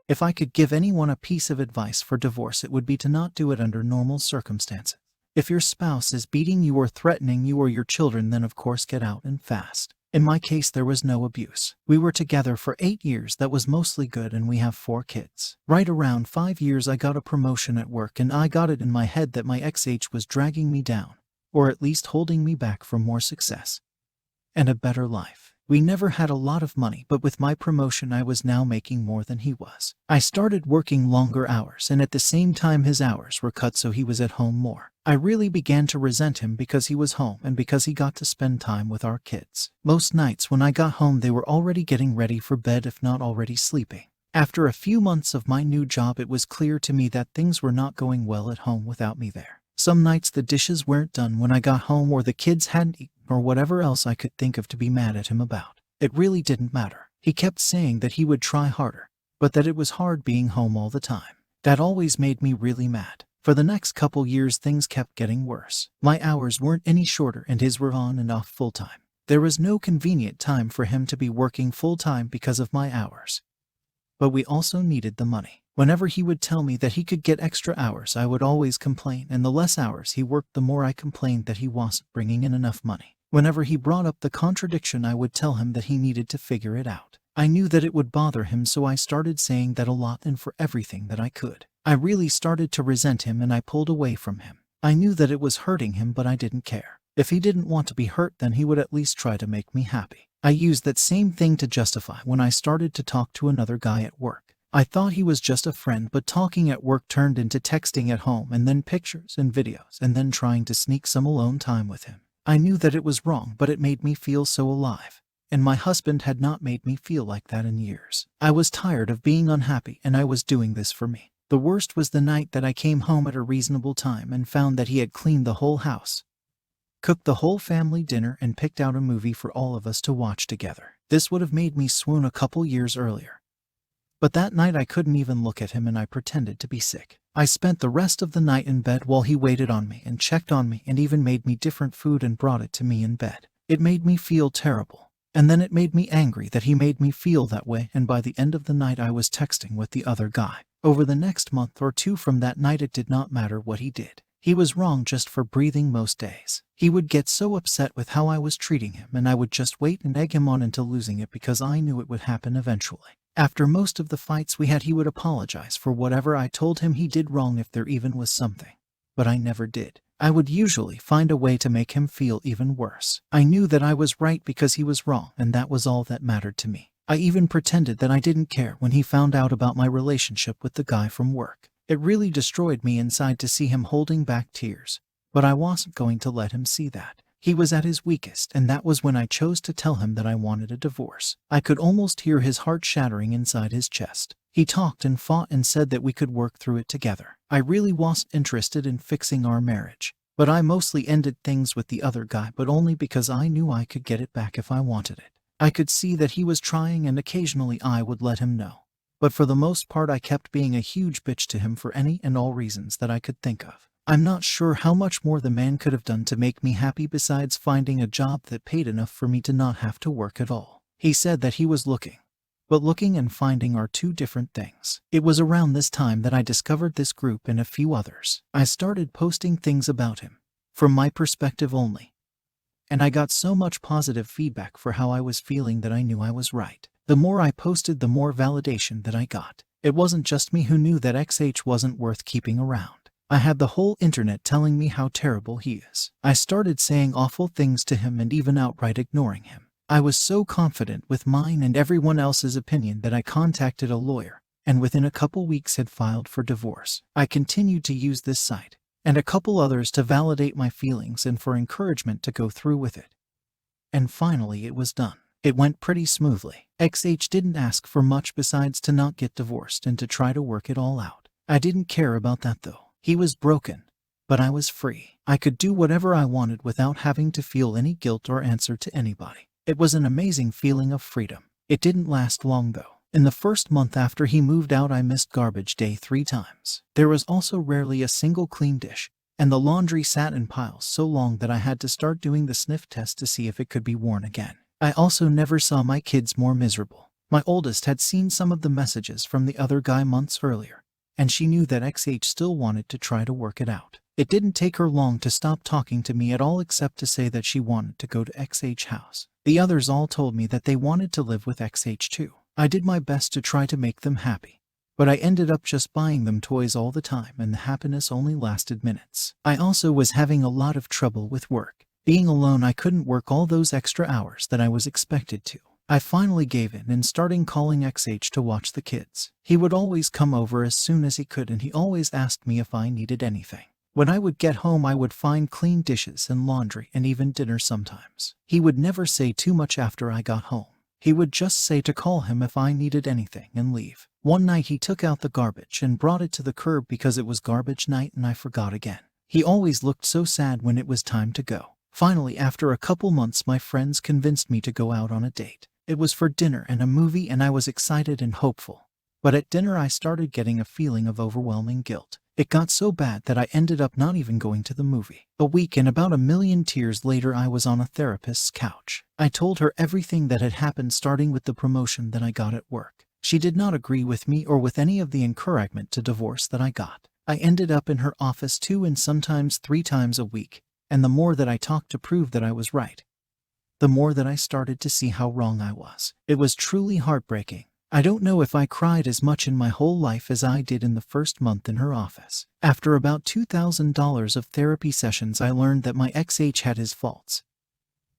If I could give anyone a piece of advice for divorce, it would be to not do it under normal circumstances. If your spouse is beating you or threatening you or your children, then of course get out and fast. In my case, there was no abuse. We were together for 8 years. That was mostly good, and we have 4 kids. Right around 5 years I got a promotion at work, and I got it in my head that my ex was dragging me down, or at least holding me back from more success and a better life. We never had a lot of money, but with my promotion I was now making more than he was. I started working longer hours, and at the same time his hours were cut, so he was at home more. I really began to resent him because he was home and because he got to spend time with our kids. Most nights when I got home they were already getting ready for bed, if not already sleeping. After a few months of my new job, it was clear to me that things were not going well at home without me there. Some nights the dishes weren't done when I got home, or the kids hadn't eaten, or whatever else I could think of to be mad at him about. It really didn't matter. He kept saying that he would try harder, but that it was hard being home all the time. That always made me really mad. For the next couple years things kept getting worse. My hours weren't any shorter, and his were on and off full time. There was no convenient time for him to be working full time because of my hours. But we also needed the money. Whenever he would tell me that he could get extra hours, I would always complain, and the less hours he worked, the more I complained that he wasn't bringing in enough money. Whenever he brought up the contradiction, I would tell him that he needed to figure it out. I knew that it would bother him, so I started saying that a lot and for everything that I could. I really started to resent him, and I pulled away from him. I knew that it was hurting him, but I didn't care. If he didn't want to be hurt, then he would at least try to make me happy. I used that same thing to justify when I started to talk to another guy at work. I thought he was just a friend, but talking at work turned into texting at home, and then pictures and videos, and then trying to sneak some alone time with him. I knew that it was wrong, but it made me feel so alive. And my husband had not made me feel like that in years. I was tired of being unhappy, and I was doing this for me. The worst was the night that I came home at a reasonable time and found that he had cleaned the whole house, cooked the whole family dinner, and picked out a movie for all of us to watch together. This would have made me swoon a couple years earlier. But that night I couldn't even look at him, and I pretended to be sick. I spent the rest of the night in bed while he waited on me and checked on me, and even made me different food and brought it to me in bed. It made me feel terrible. And then it made me angry that he made me feel that way, and by the end of the night I was texting with the other guy. Over the next month or two from that night, it did not matter what he did. He was wrong just for breathing most days. He would get so upset with how I was treating him, and I would just wait and egg him on into losing it because I knew it would happen eventually. After most of the fights we had, he would apologize for whatever I told him he did wrong, if there even was something. But I never did. I would usually find a way to make him feel even worse. I knew that I was right because he was wrong, and that was all that mattered to me. I even pretended that I didn't care when he found out about my relationship with the guy from work. It really destroyed me inside to see him holding back tears. But I wasn't going to let him see that. He was at his weakest, and that was when I chose to tell him that I wanted a divorce. I could almost hear his heart shattering inside his chest. He talked and fought and said that we could work through it together. I really wasn't interested in fixing our marriage. But I mostly ended things with the other guy, but only because I knew I could get it back if I wanted it. I could see that he was trying, and occasionally I would let him know. But for the most part I kept being a huge bitch to him for any and all reasons that I could think of. I'm not sure how much more the man could have done to make me happy besides finding a job that paid enough for me to not have to work at all. He said that he was looking. But looking and finding are two different things. It was around this time that I discovered this group and a few others. I started posting things about him, from my perspective only. And I got so much positive feedback for how I was feeling that I knew I was right. The more I posted, the more validation that I got. It wasn't just me who knew that XH wasn't worth keeping around. I had the whole internet telling me how terrible he is. I started saying awful things to him and even outright ignoring him. I was so confident with mine and everyone else's opinion that I contacted a lawyer, and within a couple weeks had filed for divorce. I continued to use this site and a couple others to validate my feelings and for encouragement to go through with it. And finally it was done. It went pretty smoothly. XH didn't ask for much besides to not get divorced and to try to work it all out. I didn't care about that though. He was broken, but I was free. I could do whatever I wanted without having to feel any guilt or answer to anybody. It was an amazing feeling of freedom. It didn't last long though. In the first month after he moved out, I missed garbage day 3 times. There was also rarely a single clean dish, and the laundry sat in piles so long that I had to start doing the sniff test to see if it could be worn again. I also never saw my kids more miserable. My oldest had seen some of the messages from the other guy months earlier, and she knew that XH still wanted to try to work it out. It didn't take her long to stop talking to me at all except to say that she wanted to go to XH house. The others all told me that they wanted to live with XH too. I did my best to try to make them happy, but I ended up just buying them toys all the time, and the happiness only lasted minutes. I also was having a lot of trouble with work. Being alone, I couldn't work all those extra hours that I was expected to. I finally gave in and started calling XH to watch the kids. He would always come over as soon as he could, and he always asked me if I needed anything. When I would get home, I would find clean dishes and laundry and even dinner sometimes. He would never say too much after I got home. He would just say to call him if I needed anything and leave. One night he took out the garbage and brought it to the curb because it was garbage night and I forgot again. He always looked so sad when it was time to go. Finally, after a couple months, my friends convinced me to go out on a date. It was for dinner and a movie, and I was excited and hopeful. But at dinner I started getting a feeling of overwhelming guilt. It got so bad that I ended up not even going to the movie. A week and about 1,000,000 tears later, I was on a therapist's couch. I told her everything that had happened, starting with the promotion that I got at work. She did not agree with me or with any of the encouragement to divorce that I got. I ended up in her office 2 and sometimes 3 times a week, and the more that I talked to prove that I was right, the more that I started to see how wrong I was. It was truly heartbreaking. I don't know if I cried as much in my whole life as I did in the first month in her office. After about $2,000 of therapy sessions, I learned that my XH had his faults,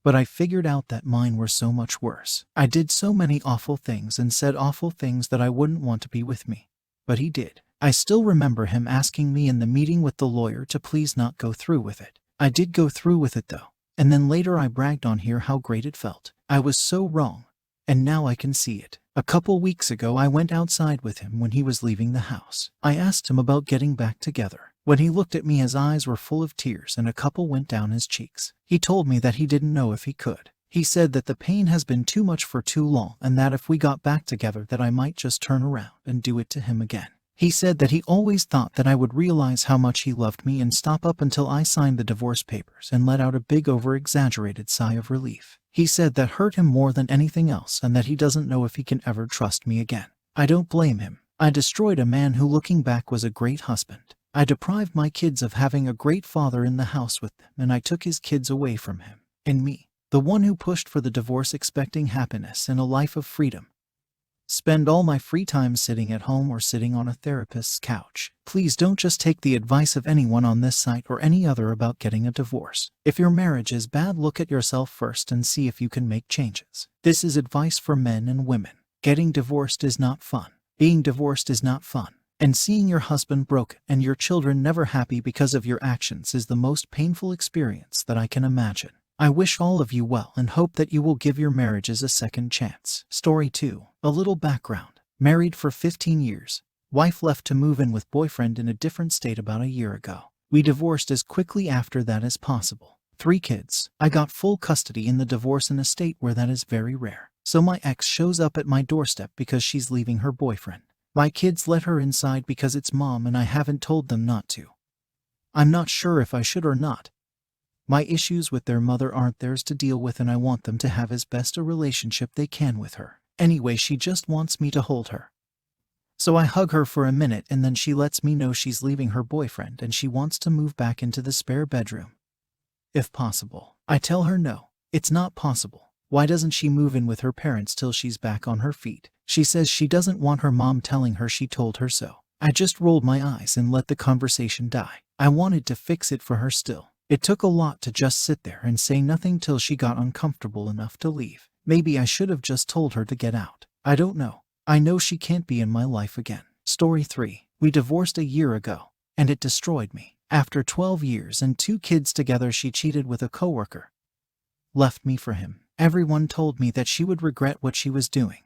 but I figured out that mine were so much worse. I did so many awful things and said awful things that I wouldn't want to be with me, but he did. I still remember him asking me in the meeting with the lawyer to please not go through with it. I did go through with it though, and then later I bragged on here how great it felt. I was so wrong, and now I can see it. A couple weeks ago, I went outside with him when he was leaving the house. I asked him about getting back together. When he looked at me, his eyes were full of tears and a couple went down his cheeks. He told me that he didn't know if he could. He said that the pain has been too much for too long, and that if we got back together that I might just turn around and do it to him again. He said that he always thought that I would realize how much he loved me and stop up until I signed the divorce papers, and let out a big over-exaggerated sigh of relief. He said that hurt him more than anything else, and that he doesn't know if he can ever trust me again. I don't blame him. I destroyed a man who, looking back, was a great husband. I deprived my kids of having a great father in the house with them, and I took his kids away from him. And me, the one who pushed for the divorce expecting happiness and a life of freedom, spend all my free time sitting at home or sitting on a therapist's couch. Please don't just take the advice of anyone on this site or any other about getting a divorce. If your marriage is bad, look at yourself first and see if you can make changes. This is advice for men and women. Getting divorced is not fun. Being divorced is not fun. And seeing your husband broken and your children never happy because of your actions is the most painful experience that I can imagine. I wish all of you well and hope that you will give your marriages a second chance. Story 2. A little background. Married for 15 years. Wife left to move in with boyfriend in a different state about a year ago. We divorced as quickly after that as possible. 3 kids. I got full custody in the divorce in a state where that is very rare. So my ex shows up at my doorstep because she's leaving her boyfriend. My kids let her inside because it's mom and I haven't told them not to. I'm not sure if I should or not. My issues with their mother aren't theirs to deal with, and I want them to have as best a relationship they can with her. Anyway, she just wants me to hold her. So I hug her for a minute, and then she lets me know she's leaving her boyfriend and she wants to move back into the spare bedroom, if possible. I tell her no, it's not possible. Why doesn't she move in with her parents till she's back on her feet? She says she doesn't want her mom telling her she told her so. I just rolled my eyes and let the conversation die. I wanted to fix it for her still. It took a lot to just sit there and say nothing till she got uncomfortable enough to leave. Maybe I should have just told her to get out. I don't know. I know she can't be in my life again. Story 3. We divorced a year ago, and it destroyed me. After 12 years and 2 kids together, she cheated with a coworker. Left me for him. Everyone told me that she would regret what she was doing,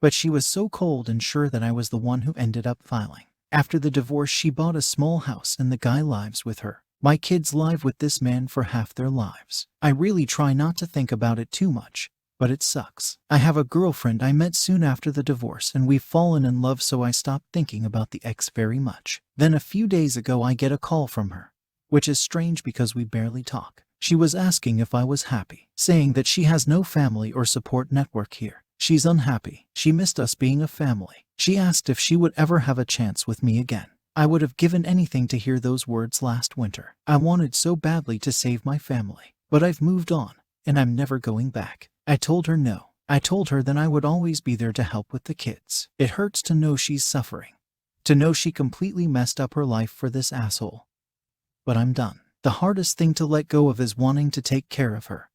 but she was so cold and sure that I was the one who ended up filing. After the divorce, she bought a small house and the guy lives with her. My kids live with this man for half their lives. I really try not to think about it too much, but it sucks. I have a girlfriend I met soon after the divorce and we've fallen in love, so I stopped thinking about the ex very much. Then a few days ago I get a call from her, which is strange because we barely talk. She was asking if I was happy, saying that she has no family or support network here. She's unhappy. She missed us being a family. She asked if she would ever have a chance with me again. I would have given anything to hear those words last winter. I wanted so badly to save my family. But I've moved on, and I'm never going back. I told her no. I told her then I would always be there to help with the kids. It hurts to know she's suffering. To know she completely messed up her life for this asshole. But I'm done. The hardest thing to let go of is wanting to take care of her.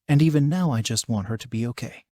And even now I just want her to be okay.